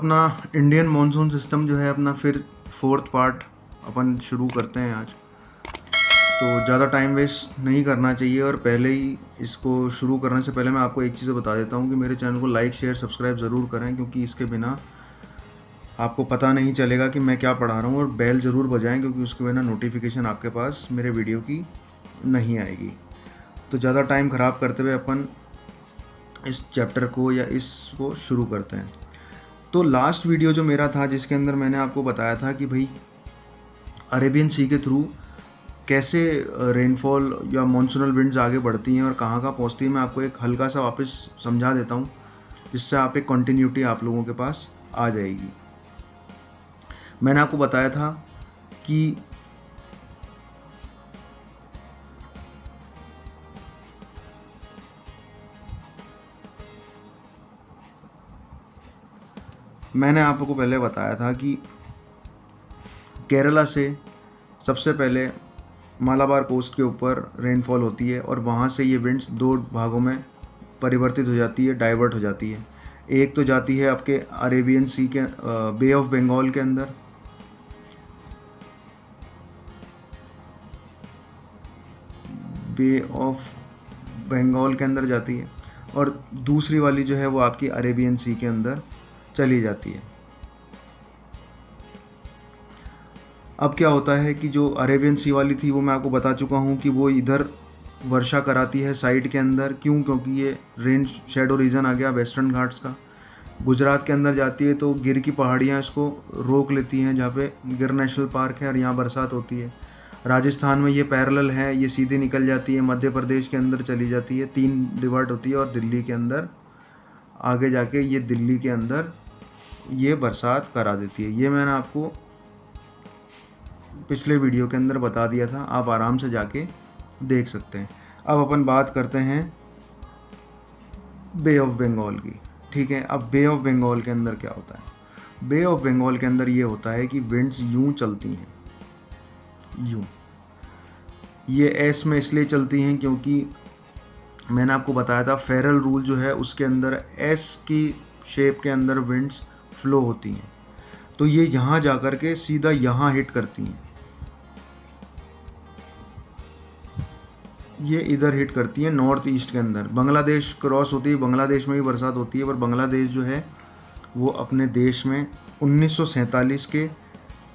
अपना Indian monsoon system जो है अपना फिर फोर्थ पार्ट अपन शुरू करते हैं आज। तो ज़्यादा टाइम वेस्ट नहीं करना चाहिए और पहले ही इसको शुरू करने से पहले मैं आपको एक चीज़ बता देता हूँ कि मेरे चैनल को लाइक शेयर सब्सक्राइब ज़रूर करें, क्योंकि इसके बिना आपको पता नहीं चलेगा कि मैं क्या पढ़ा रहा हूँ। और बेल ज़रूर बजाएं, क्योंकि उसके बिना नोटिफिकेशन आपके पास मेरे वीडियो की नहीं आएगी। तो ज़्यादा टाइम ख़राब करते हुए अपन इस चैप्टर को या इसको शुरू करते हैं। तो लास्ट वीडियो जो मेरा था, जिसके अंदर मैंने आपको बताया था कि भाई अरेबियन सी के थ्रू कैसे रेनफॉल या मॉनसूनल विंड्स आगे बढ़ती हैं और कहाँ कहाँ पहुँचती हैं, मैं आपको एक हल्का सा वापस समझा देता हूँ, जिससे आप एक कंटिन्यूटी आप लोगों के पास आ जाएगी। मैंने आपको बताया था कि केरला से सबसे पहले मालाबार कोस्ट के ऊपर रेनफॉल होती है और वहाँ से ये विंड्स दो भागों में परिवर्तित हो जाती है, डाइवर्ट हो जाती है। एक तो जाती है आपके अरेबियन सी के बे ऑफ बंगाल के अंदर, बे ऑफ बंगाल के अंदर जाती है, और दूसरी वाली जो है वो आपकी अरेबियन सी के अंदर चली जाती है। अब क्या होता है कि जो अरेबियन सी वाली थी वो मैं आपको बता चुका हूँ कि वो इधर वर्षा कराती है साइड के अंदर। क्यों? क्योंकि ये रेन शेडो रीजन आ गया वेस्टर्न घाट्स का। गुजरात के अंदर जाती है तो गिर की पहाड़ियाँ इसको रोक लेती हैं, जहाँ पे गिर नेशनल पार्क है और यहाँ बरसात होती है। राजस्थान में ये पैरेलल है, ये सीधी निकल जाती है, मध्य प्रदेश के अंदर चली जाती है, 3 डिवाइड होती है, और दिल्ली के अंदर आगे जाके ये दिल्ली के अंदर ये बरसात करा देती है। ये मैंने आपको पिछले वीडियो के अंदर बता दिया था, आप आराम से जाके देख सकते हैं। अब अपन बात करते हैं बे ऑफ बंगाल की। ठीक है, अब बे ऑफ बंगाल के अंदर क्या होता है? बे ऑफ बंगाल के अंदर ये होता है कि विंड्स यूं चलती हैं, यूं। ये एस में इसलिए चलती हैं क्योंकि मैंने आपको बताया था फेरल रूल जो है उसके अंदर एस की शेप के अंदर विंड्स फ्लो होती हैं। तो ये यहाँ जा कर के सीधा यहाँ हिट करती हैं, ये इधर हिट करती है नॉर्थ ईस्ट के अंदर। बांग्लादेश क्रॉस होती है, बांग्लादेश में भी बरसात होती है, पर बांग्लादेश जो है वो अपने देश में 1947 के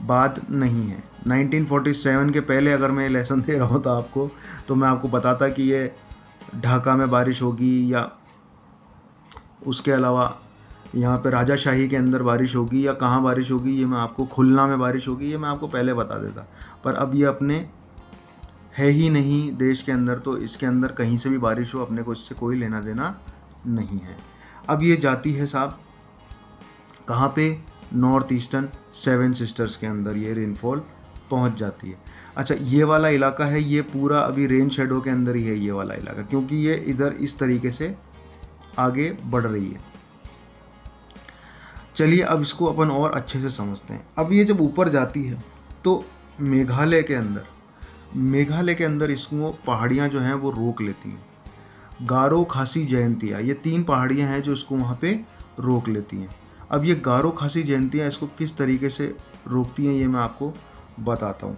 बाद नहीं है। 1947 के पहले अगर मैं लेसन दे रहा होता आपको, तो मैं आपको बताता कि ये ढाका में बारिश होगी, या उसके अलावा यहाँ पे राजाशाही के अंदर बारिश होगी, या कहाँ बारिश होगी, ये मैं आपको खुलना में बारिश होगी, ये मैं आपको पहले बता देता। पर अब ये अपने है ही नहीं देश के अंदर, तो इसके अंदर कहीं से भी बारिश हो, अपने को इससे कोई लेना देना नहीं है। अब ये जाती है साहब कहाँ पे? नॉर्थ ईस्टर्न 7 सिस्टर्स के अंदर ये रेनफॉल पहुँच जाती है। अच्छा, ये वाला इलाका है, ये पूरा अभी रेन शेडो के अंदर ही है ये वाला इलाका, क्योंकि ये इधर इस तरीके से आगे बढ़ रही है। चलिए अब इसको अपन और अच्छे से समझते हैं। अब ये जब ऊपर जाती है तो मेघालय के अंदर इसको पहाड़ियाँ जो हैं वो रोक लेती हैं। गारो, खासी, जयंतिया, ये 3 पहाड़ियाँ हैं जो इसको वहाँ पे रोक लेती हैं। अब ये गारो, खासी, जयंतिया इसको किस तरीके से रोकती हैं ये मैं आपको बताता हूँ।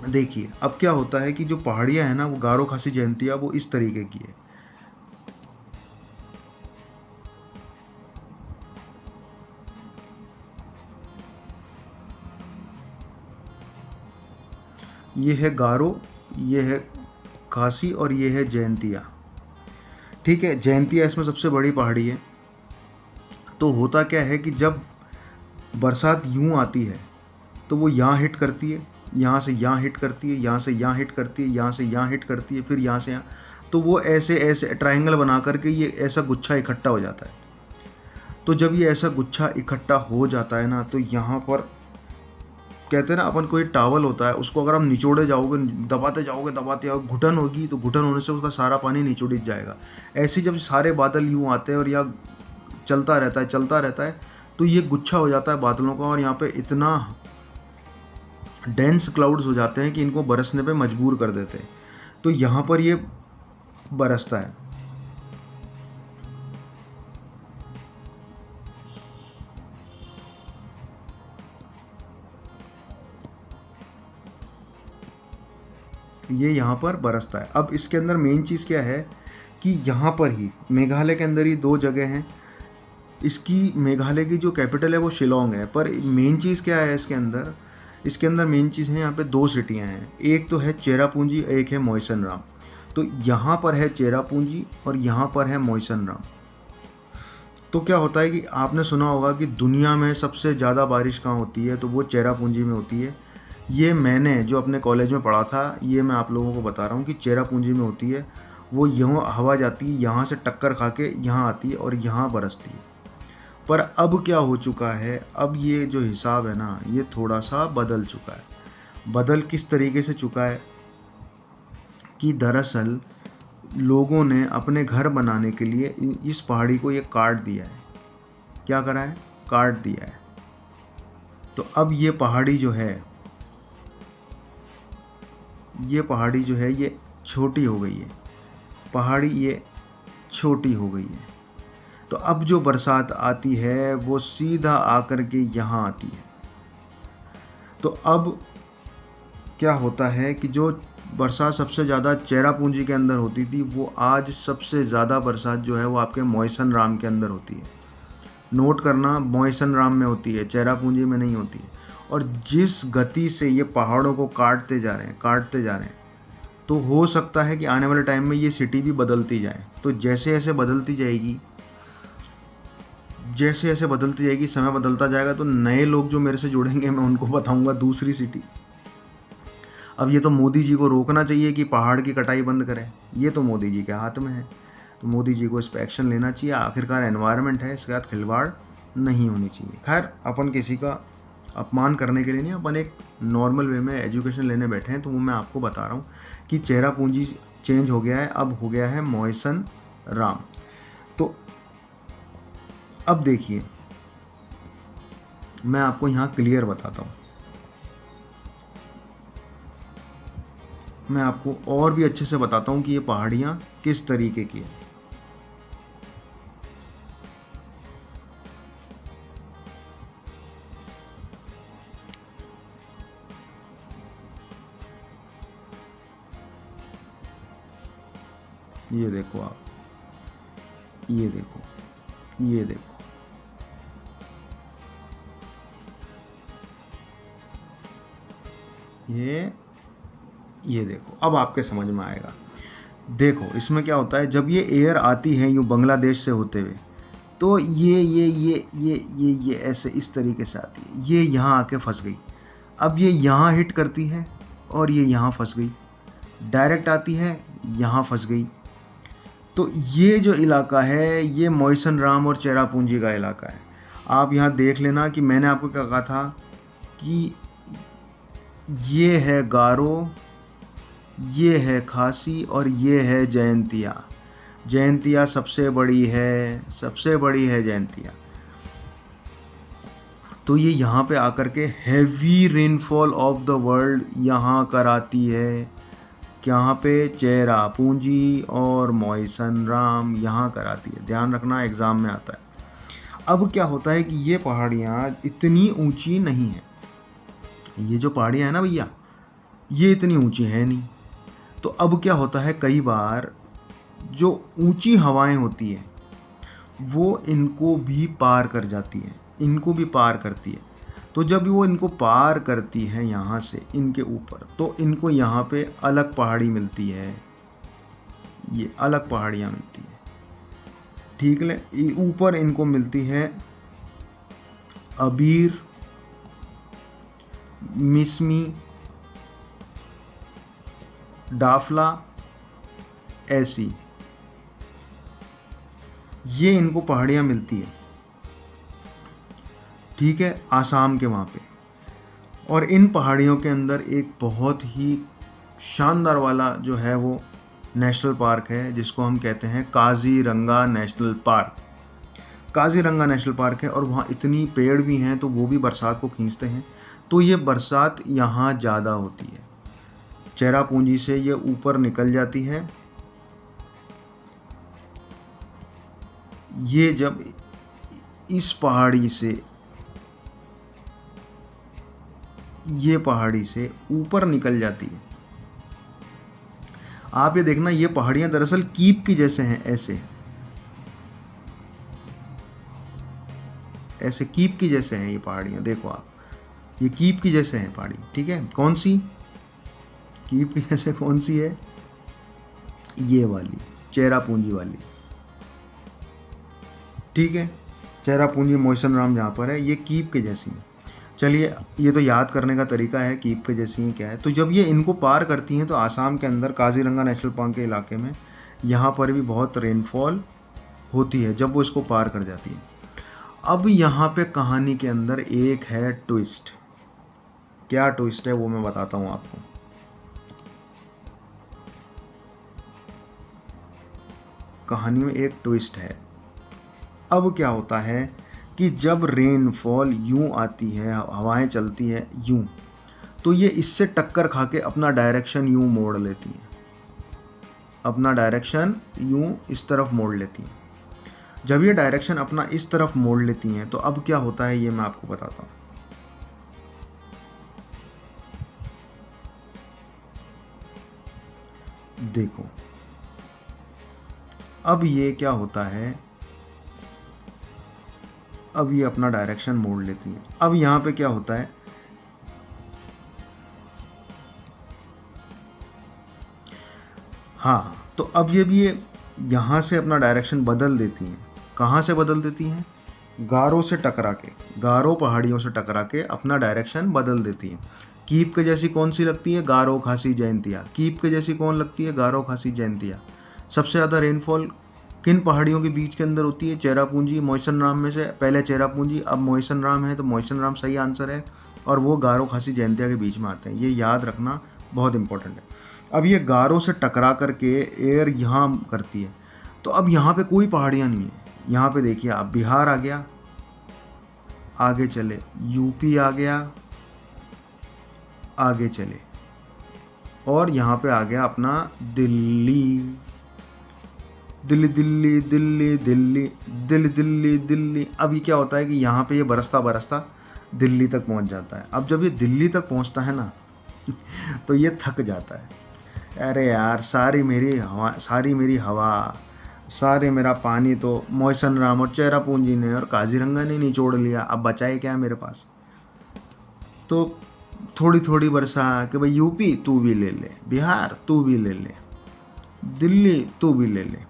देखिए अब क्या होता है कि जो पहाड़ियाँ हैं ना वो गारो, खासी, जयंतिया वो इस तरीके की है। ये है गारो, ये है खासी और ये है जयंतिया। ठीक है, जयंतिया इसमें सबसे बड़ी पहाड़ी है। तो होता क्या है कि जब बरसात यूं आती है तो वो यहाँ हिट करती है, यहाँ से यहाँ हिट करती है, यहाँ से यहाँ हिट करती है, यहाँ से यहाँ हिट करती है, फिर यहाँ से यहाँ। तो वो ऐसे ऐसे ट्रायंगल बना करके ये ऐसा गुच्छा इकट्ठा हो जाता है। तो जब ये ऐसा गुच्छा इकट्ठा हो जाता है ना, तो यहाँ पर कहते हैं ना अपन कोई टावल होता है, उसको अगर हम निचोड़े जाओगे, दबाते जाओगे, घुटन होगी, तो घुटन होने से उसका सारा पानी निचोड़ जाएगा। ऐसे जब सारे बादल यूँ आते हैं और यह चलता रहता है, तो ये गुच्छा हो जाता है बादलों का, और यहाँ पे इतना डेंस क्लाउड्स हो जाते हैं कि इनको बरसने पे मजबूर कर देते हैं। तो यहाँ पर ये बरसता है। ये यहाँ पर बरसता है। अब इसके अंदर मेन चीज़ क्या है कि यहाँ पर ही मेघालय के अंदर ही 2 जगह हैं। इसकी मेघालय की जो कैपिटल है वो शिलोंग है, पर मेन चीज़ क्या है इसके अंदर मेन चीज़ है यहाँ पे 2 सिटियाँ हैं। एक तो है चेरापूंजी, एक है मोइसन राम। तो यहाँ पर है चेरापूंजी और यहाँ पर है मोइसन राम। तो क्या होता है कि आपने सुना होगा कि दुनिया में सबसे ज़्यादा बारिश कहाँ होती है, तो वो चेरापूंजी में होती है। ये मैंने जो अपने कॉलेज में पढ़ा था, ये मैं आप लोगों को बता रहा हूँ कि चेरापूंजी में होती है। वो यूँ हवा जाती है, यहाँ से टक्कर खा के यहाँ आती है और यहाँ बरसती है। पर अब क्या हो चुका है, अब ये जो हिसाब है ना, ये थोड़ा सा बदल चुका है। बदल किस तरीके से चुका है कि दरअसल लोगों ने अपने घर बनाने के लिए इस पहाड़ी को ये काट दिया है। क्या करा है? काट दिया है। तो अब ये पहाड़ी जो है ये छोटी हो गई है। पहाड़ी ये छोटी हो गई है। तो अब जो बरसात आती है वो सीधा आकर के यहाँ आती है। तो अब क्या होता है कि जो बरसात सबसे ज़्यादा चेरापूंजी के अंदर होती थी, वो आज सबसे ज़्यादा बरसात जो है वो आपके मोइसन राम के अंदर होती है। नोट करना, मोइसन राम में होती है, चेरापूंजी में नहीं होती है। और जिस गति से ये पहाड़ों को काटते जा रहे हैं, तो हो सकता है कि आने वाले टाइम में ये सिटी भी बदलती जाए। तो जैसे जैसे बदलती जाएगी, समय बदलता जाएगा, तो नए लोग जो मेरे से जुड़ेंगे मैं उनको बताऊंगा दूसरी सिटी। अब ये तो मोदी जी को रोकना चाहिए कि पहाड़ की कटाई बंद करें, ये तो मोदी जी के हाथ में है। तो मोदी जी को इस पर एक्शन लेना चाहिए। आखिरकार एनवायरनमेंट है, इसके साथ खिलवाड़ नहीं होनी चाहिए। खैर, अपन किसी का अपमान करने के लिए नहीं, अपन एक नॉर्मल वे में एजुकेशन लेने बैठे हैं। तो वो मैं आपको बता रहा हूँ कि चेरापूंजी चेंज हो गया है, अब हो गया है मोइसन राम। तो अब देखिए, मैं आपको यहाँ क्लियर बताता हूँ। मैं आपको और भी अच्छे से बताता हूँ कि ये पहाड़ियाँ किस तरीके की है। ये देखो आप, ये देखो, ये देखो, ये देखो। अब आपके समझ में आएगा। देखो इसमें क्या होता है, जब ये एयर आती है यूँ बांग्लादेश से होते हुए, तो ये ऐसे इस तरीके से आती है। ये यहाँ आके फंस गई। अब ये यहाँ हिट करती है और ये यहाँ फंस गई। डायरेक्ट आती है, यहाँ फंस गई। तो ये जो इलाका है, ये मोइसन राम और चेरापूंजी का इलाका है। आप यहाँ देख लेना कि मैंने आपको क्या कहा था कि ये है गारो, ये है खासी और ये है जयंतिया। जयंतिया सबसे बड़ी है जयंतिया। तो ये यहाँ पे आकर के heavy rainfall of the world यहाँ कराती है। यहाँ पे चेरापूंजी और मोइसन राम यहाँ कराती है। ध्यान रखना, एग्ज़ाम में आता है। अब क्या होता है कि ये पहाड़ियाँ इतनी ऊंची नहीं है। ये जो पहाड़ियाँ हैं ना भैया, ये इतनी ऊंची है नहीं। तो अब क्या होता है, कई बार जो ऊंची हवाएं होती है वो इनको भी पार कर जाती है, इनको भी पार करती है। तो जब वो इनको पार करती है यहाँ से इनके ऊपर, तो इनको यहाँ पे अलग पहाड़ी मिलती है। ये अलग पहाड़ियाँ मिलती है, ठीक है। ऊपर इनको मिलती है अबीर, मिसमी, डाफला, ऐसी ये इनको पहाड़ियाँ मिलती है, ठीक है, आसाम के वहाँ पे। और इन पहाड़ियों के अंदर एक बहुत ही शानदार वाला जो है वो नेशनल पार्क है, जिसको हम कहते हैं Kaziranga national park. Kaziranga national park है और वहाँ इतनी पेड़ भी हैं तो वो भी बरसात को खींचते हैं। तो ये बरसात यहाँ ज़्यादा होती है। चेरापूंजी से ये ऊपर निकल जाती है। ये जब इस पहाड़ी से, ये पहाड़ी से ऊपर निकल जाती है, आप ये देखना, ये पहाड़ियाँ दरअसल कीप की जैसे हैं, ऐसे ऐसे कीप की जैसे हैं ये पहाड़ियाँ, देखो आप, ये कीप की जैसे हैं पहाड़ी, ठीक है। कौन सी कीप की जैसे, कौन सी है? ये वाली, चेरापूंजी वाली, ठीक है। चेरापूंजी मोइसनराम जहाँ पर है, ये कीप के जैसी हैं। चलिए, ये तो याद करने का तरीका है कीप के जैसी हैं क्या है। तो जब ये इनको पार करती हैं तो आसाम के अंदर काजीरंगा नेशनल पार्क के इलाके में यहाँ पर भी बहुत रेनफॉल होती है जब वो इसको पार कर जाती है। अब यहाँ पे कहानी के अंदर एक है ट्विस्ट। क्या ट्विस्ट है वो मैं बताता हूँ आपको। कहानी में एक ट्विस्ट है। अब क्या होता है कि जब रेनफॉल यूं आती है, हवाएं चलती है यूं, तो ये इससे टक्कर खा के अपना डायरेक्शन यूं मोड़ लेती हैं, अपना डायरेक्शन यूं इस तरफ मोड़ लेती हैं। जब ये डायरेक्शन अपना इस तरफ मोड़ लेती हैं तो अब क्या होता है ये मैं आपको बताता हूँ। देखो, अब ये क्या होता है, अब ये अपना डायरेक्शन मोड़ लेती है। अब यहाँ पे क्या होता है, हाँ, तो अब ये भी ये यहाँ से अपना डायरेक्शन बदल देती हैं। कहाँ से बदल देती हैं? गारो से टकरा के, गारो पहाड़ियों से टकरा के अपना डायरेक्शन बदल देती हैं। कीप के जैसी कौन सी लगती है? गारो खासी जयंतिया। कीप के जैसी कौन लगती है? गारो खासी जयंतिया। सबसे ज़्यादा रेनफॉल किन पहाड़ियों के बीच के अंदर होती है? चेरापूंजी मोइसनराम में से पहले चेरापूंजी, अब मोइसनराम है, तो मोइसनराम सही आंसर है, और वो गारो खासी जयंतिया के बीच में आते हैं। ये याद रखना बहुत इंपॉर्टेंट है। अब ये गारो से टकरा करके एयर यहाँ करती है, तो अब यहाँ पे कोई पहाड़ियाँ नहीं है। यहाँ पे देखिए आप, बिहार आ गया, आगे चले यूपी आ गया, आगे चले, और यहाँ पे आ गया अपना दिल्ली, दिल्ली दिल्ली दिल्ली दिल्ली दिल्ली दिल्ली दिल्ली। अब ये क्या होता है कि यहाँ पे ये बरसता बरसता दिल्ली तक पहुँच जाता है। अब जब ये दिल्ली तक पहुँचता है ना तो ये थक जाता है। अरे यार, सारी मेरी हवा, सारे मेरा पानी तो मोइसनराम और चेरापूंजी ने और काजीरंगा ने निचोड़ लिया, अब बचाए क्या मेरे पास। तो थोड़ी थोड़ी बरसा कि भाई यूपी तू भी ले ले, बिहार तू भी ले ले, दिल्ली तू भी ले ले।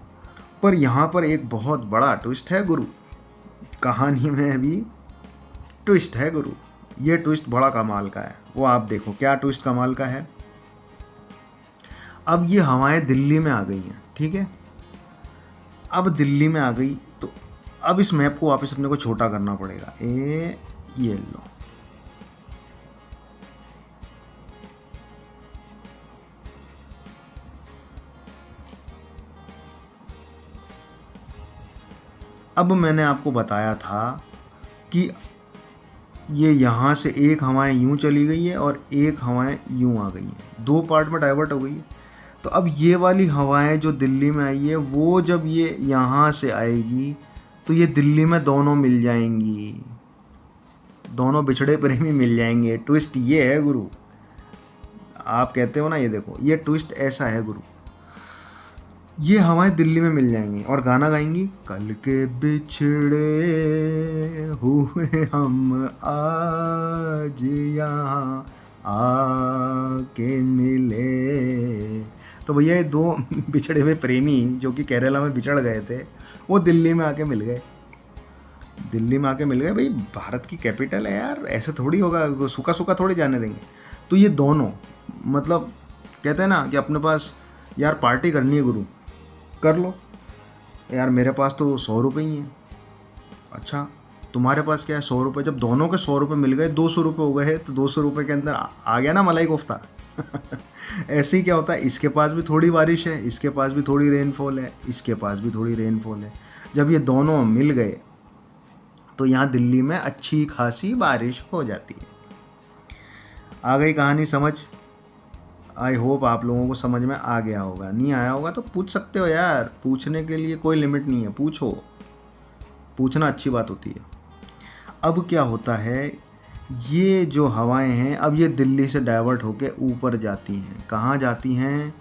पर यहाँ पर एक बहुत बड़ा ट्विस्ट है गुरु, कहानी में भी ट्विस्ट है गुरु। ये ट्विस्ट बड़ा कमाल का है, वो आप देखो क्या ट्विस्ट कमाल का है। अब ये हवाएं दिल्ली में आ गई हैं, ठीक है। अब दिल्ली में आ गई तो अब इस मैप को वापस अपने को छोटा करना पड़ेगा। ये लो, अब मैंने आपको बताया था कि ये यहाँ से एक हवाएं यूं चली गई है और एक हवाएं यूं आ गई हैं, दो पार्ट में डाइवर्ट हो गई है। तो अब ये वाली हवाएं जो दिल्ली में आई है, वो जब ये यहाँ से आएगी तो ये दिल्ली में दोनों मिल जाएंगी, दोनों बिछड़े प्रेमी मिल जाएंगे। ट्विस्ट ये है गुरु, आप कहते हो ना, ये देखो ये ट्विस्ट ऐसा है गुरु। ये हवाएं दिल्ली में मिल जाएंगी और गाना गाएंगी, कल के बिछड़े हुए हम आज यहाँ आके मिले। तो भैया ये दो बिछड़े हुए प्रेमी जो कि केरला में बिछड़ गए थे, वो दिल्ली में आके मिल गए, दिल्ली में आके मिल गए। भाई भारत की कैपिटल है यार, ऐसे थोड़ी होगा, सूखा सूखा थोड़ी जाने देंगे। तो ये दोनों, मतलब कहते हैं ना कि अपने पास यार पार्टी करनी है गुरु, कर लो यार, मेरे पास तो 100 रुपये ही हैं। अच्छा, तुम्हारे पास क्या है? 100 रुपये। जब दोनों के 100 रुपये मिल गए, 200 रुपये हो गए, तो 200 रुपये के अंदर आ गया ना मलाई कोफ्ता। ऐसे ही क्या होता है, इसके पास भी थोड़ी बारिश है, इसके पास भी थोड़ी रेनफॉल है, इसके पास भी थोड़ी रेनफॉल है। जब ये दोनों मिल गए तो यहाँ दिल्ली में अच्छी खासी बारिश हो जाती है। आ गई कहानी समझ? आई होप आप लोगों को समझ में आ गया होगा। नहीं आया होगा तो पूछ सकते हो यार, पूछने के लिए कोई लिमिट नहीं है, पूछो, पूछना अच्छी बात होती है। अब क्या होता है, ये जो हवाएं हैं अब ये दिल्ली से डाइवर्ट होके ऊपर जाती हैं। कहाँ जाती हैं?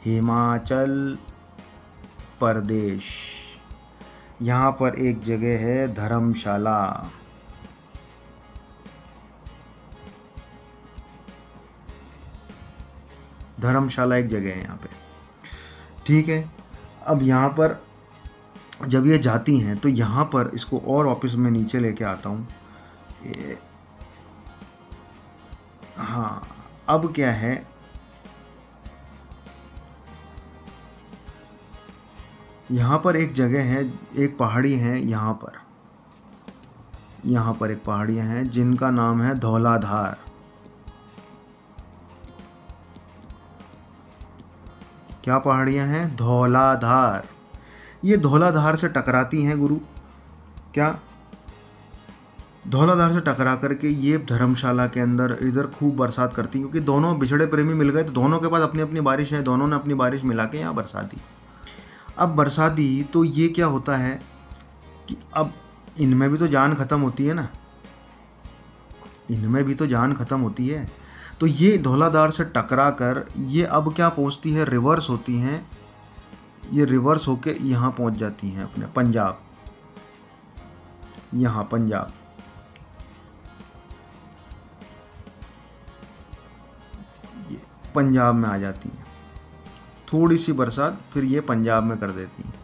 हिमाचल प्रदेश। यहाँ पर एक जगह है धर्मशाला। धर्मशाला एक जगह है यहाँ पे, ठीक है। अब यहाँ पर जब ये जाती हैं तो यहाँ पर इसको और वापस मैं नीचे लेके आता हूँ। हाँ, अब क्या है, यहाँ पर एक जगह है, एक पहाड़ी है यहाँ पर एक पहाड़ियाँ हैं जिनका नाम है धौलाधार। क्या पहाड़ियाँ हैं? धौलाधार। ये धौलाधार से टकराती हैं गुरु, क्या धौलाधार से टकरा करके ये धर्मशाला के अंदर इधर खूब बरसात करती, क्योंकि दोनों बिछड़े प्रेमी मिल गए तो दोनों के पास अपनी अपनी बारिश है, दोनों ने अपनी बारिश मिला के यहाँ बरसा दी। अब बरसा दी तो ये क्या होता है कि अब इनमें भी तो जान ख़त्म होती है ना, इनमें भी तो जान ख़त्म होती है। तो ये धौलाधार से टकरा कर ये अब क्या पहुँचती है, रिवर्स होती हैं, ये रिवर्स होके यहाँ पहुँच जाती हैं अपने पंजाब, यहाँ पंजाब। ये पंजाब में आ जाती हैं, थोड़ी सी बरसात फिर ये पंजाब में कर देती हैं,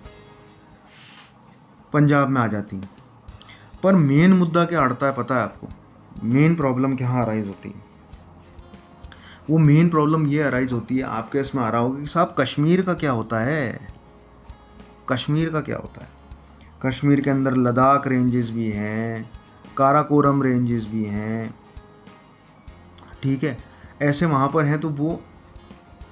पंजाब में आ जाती हैं। पर मेन मुद्दा क्या अड़ता है पता है आपको? मेन प्रॉब्लम क्या अराइज होती है? वो मेन प्रॉब्लम ये अराइज होती है, आपके इसमें आ रहा होगा कि साहब कश्मीर का क्या होता है, कश्मीर का क्या होता है? कश्मीर के अंदर लद्दाख रेंजेस भी हैं, काराकोरम रेंजेस भी हैं, ठीक है, ऐसे वहाँ पर हैं, तो वो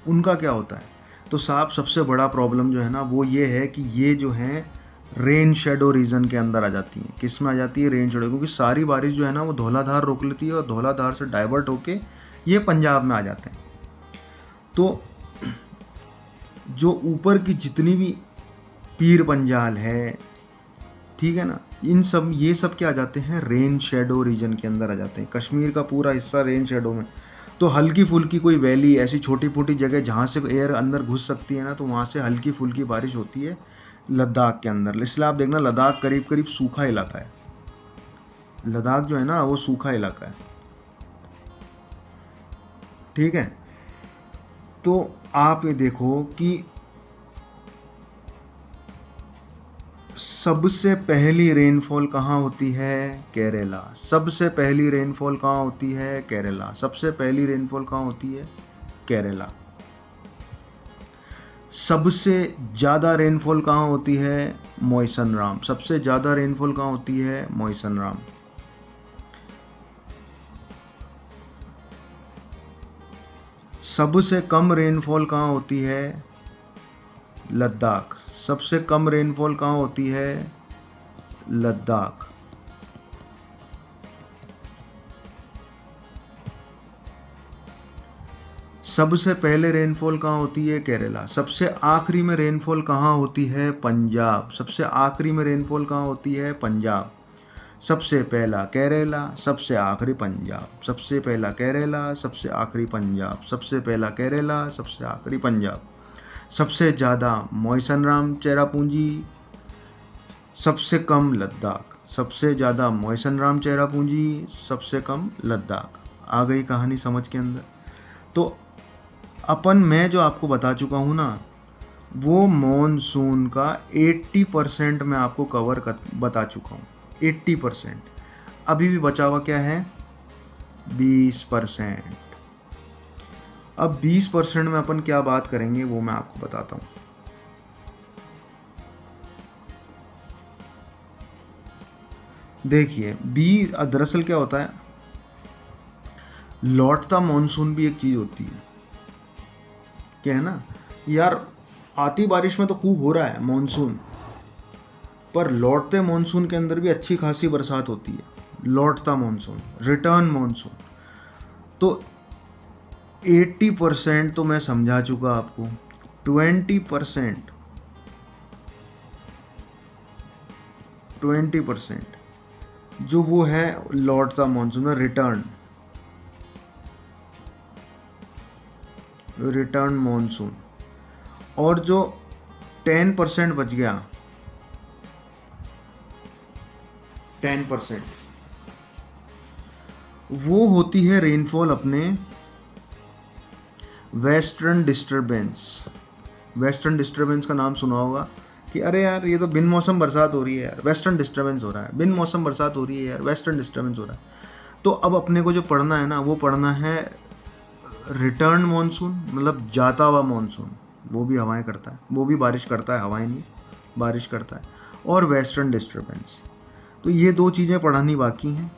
उनका क्या होता है? तो साहब सबसे बड़ा प्रॉब्लम जो है ना वो ये है कि ये जो है रेन शेडो रीजन के अंदर आ जाती हैं। किस में आ जाती है? रेन शेडो, क्योंकि सारी बारिश जो है ना वो धौलाधार रोक लेती है और धौलाधार से डाइवर्ट होके ये पंजाब में आ जाते हैं। तो जो ऊपर की जितनी भी पीर पंजाल है, ठीक है ना, इन सब ये सब क्या आ जाते हैं? रेन शेडो रीजन के अंदर आ जाते हैं। कश्मीर का पूरा हिस्सा रेन शेडो में, तो हल्की फुल्की कोई वैली ऐसी छोटी मोटी जगह जहाँ से एयर अंदर घुस सकती है ना, तो वहाँ से हल्की फुल्की बारिश होती है लद्दाख के अंदर। इसलिए आप देखना लद्दाख करीब करीब सूखा इलाका है, लद्दाख जो है ना वो सूखा इलाका है, ठीक है। तो आप ये देखो कि सबसे पहली रेनफॉल कहाँ होती है? केरला। सबसे पहली रेनफॉल कहाँ होती है? केरला। सबसे पहली रेनफॉल कहाँ होती है? केरला। सबसे ज़्यादा रेनफॉल कहाँ होती है? मौसनराम। सबसे ज़्यादा रेनफॉल कहाँ होती है? मौसनराम। सबसे कम रेनफॉल कहाँ होती है? लद्दाख। सबसे कम रेनफॉल कहाँ होती है? लद्दाख। सबसे पहले रेनफॉल कहाँ होती है? केरला। सबसे आखिरी में रेनफॉल कहाँ होती है? पंजाब। सबसे आखिरी में रेनफॉल कहाँ होती है? पंजाब। सबसे पहला केरला, सबसे आखिरी पंजाब। सबसे पहला केरला, सबसे आखिरी पंजाब। सबसे पहला केरला, सबसे आखिरी पंजाब। सबसे ज़्यादा मौसनराम चेरापूंजी, सबसे कम लद्दाख। सबसे ज़्यादा मौसनराम चेरापूंजी, सबसे कम लद्दाख। आ गई कहानी समझ के अंदर? तो मैं जो आपको बता चुका हूँ ना, वो मॉनसून का 80% मैं आपको कवर बता चुका हूँ। 80%। अभी भी बचा हुआ क्या है? 20%। अब 20% में अपन क्या बात करेंगे वो मैं आपको बताता हूँ। देखिए, दरअसल क्या होता है, लौटता मॉनसून भी एक चीज़ होती है, क्या है ना यार, आती बारिश में तो खूब हो रहा है मॉनसून, पर लौटते मॉनसून के अंदर भी अच्छी खासी बरसात होती है। लौटता मॉनसून, रिटर्न मॉनसून। तो 80% तो मैं समझा चुका आपको। 20% जो वो है लौटता मॉनसून में रिटर्न मॉनसून। और जो 10% बच गया, 10% वो होती है रेनफॉल अपने वेस्टर्न डिस्टर्बेंस। वेस्टर्न डिस्टर्बेंस का नाम सुना होगा कि अरे यार ये तो बिन मौसम बरसात हो रही है यार, वेस्टर्न डिस्टर्बेंस हो रहा है, बिन मौसम बरसात हो रही है यार, वेस्टर्न डिस्टर्बेंस हो रहा है। तो अब अपने को जो पढ़ना है ना, वो पढ़ना है रिटर्न मॉनसून, मतलब जाता हुआ मॉनसून, वो भी हवाएं करता है, वो भी बारिश करता है, हवाएं नहीं, बारिश करता है, और वेस्टर्न डिस्टर्बेंस। तो ये दो चीज़ें पढ़ानी बाकी हैं।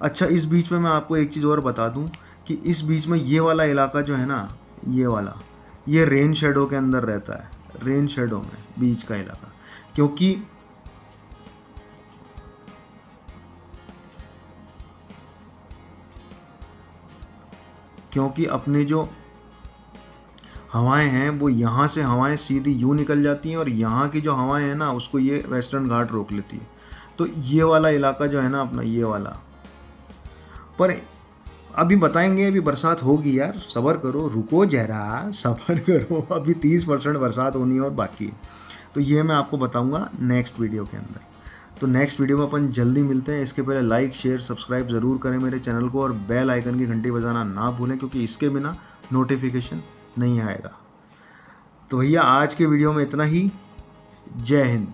अच्छा, इस बीच में मैं आपको एक चीज़ और बता दूं कि इस बीच में ये वाला इलाका जो है ना, ये वाला, ये रेन शेडो के अंदर रहता है, रेन शेडो में बीच का इलाका, क्योंकि अपने जो हवाएं हैं वो यहाँ से हवाएं सीधी यूँ निकल जाती हैं, और यहाँ की जो हवाएं हैं ना उसको ये वेस्टर्न घाट रोक लेती है। तो ये वाला इलाका जो है ना अपना, ये वाला, पर अभी बताएंगे, अभी बरसात होगी यार, सब्र करो, रुको जरा, सब्र करो, अभी 30% बरसात होनी है और बाकी है। तो ये मैं आपको बताऊंगा नेक्स्ट वीडियो के अंदर। तो नेक्स्ट वीडियो में अपन जल्दी मिलते हैं। इसके पहले लाइक शेयर सब्सक्राइब ज़रूर करें मेरे चैनल को, और बेल आइकन की घंटी बजाना ना भूलें, क्योंकि इसके बिना नोटिफिकेशन नहीं आएगा। तो भैया आज के वीडियो में इतना ही। जय हिंद।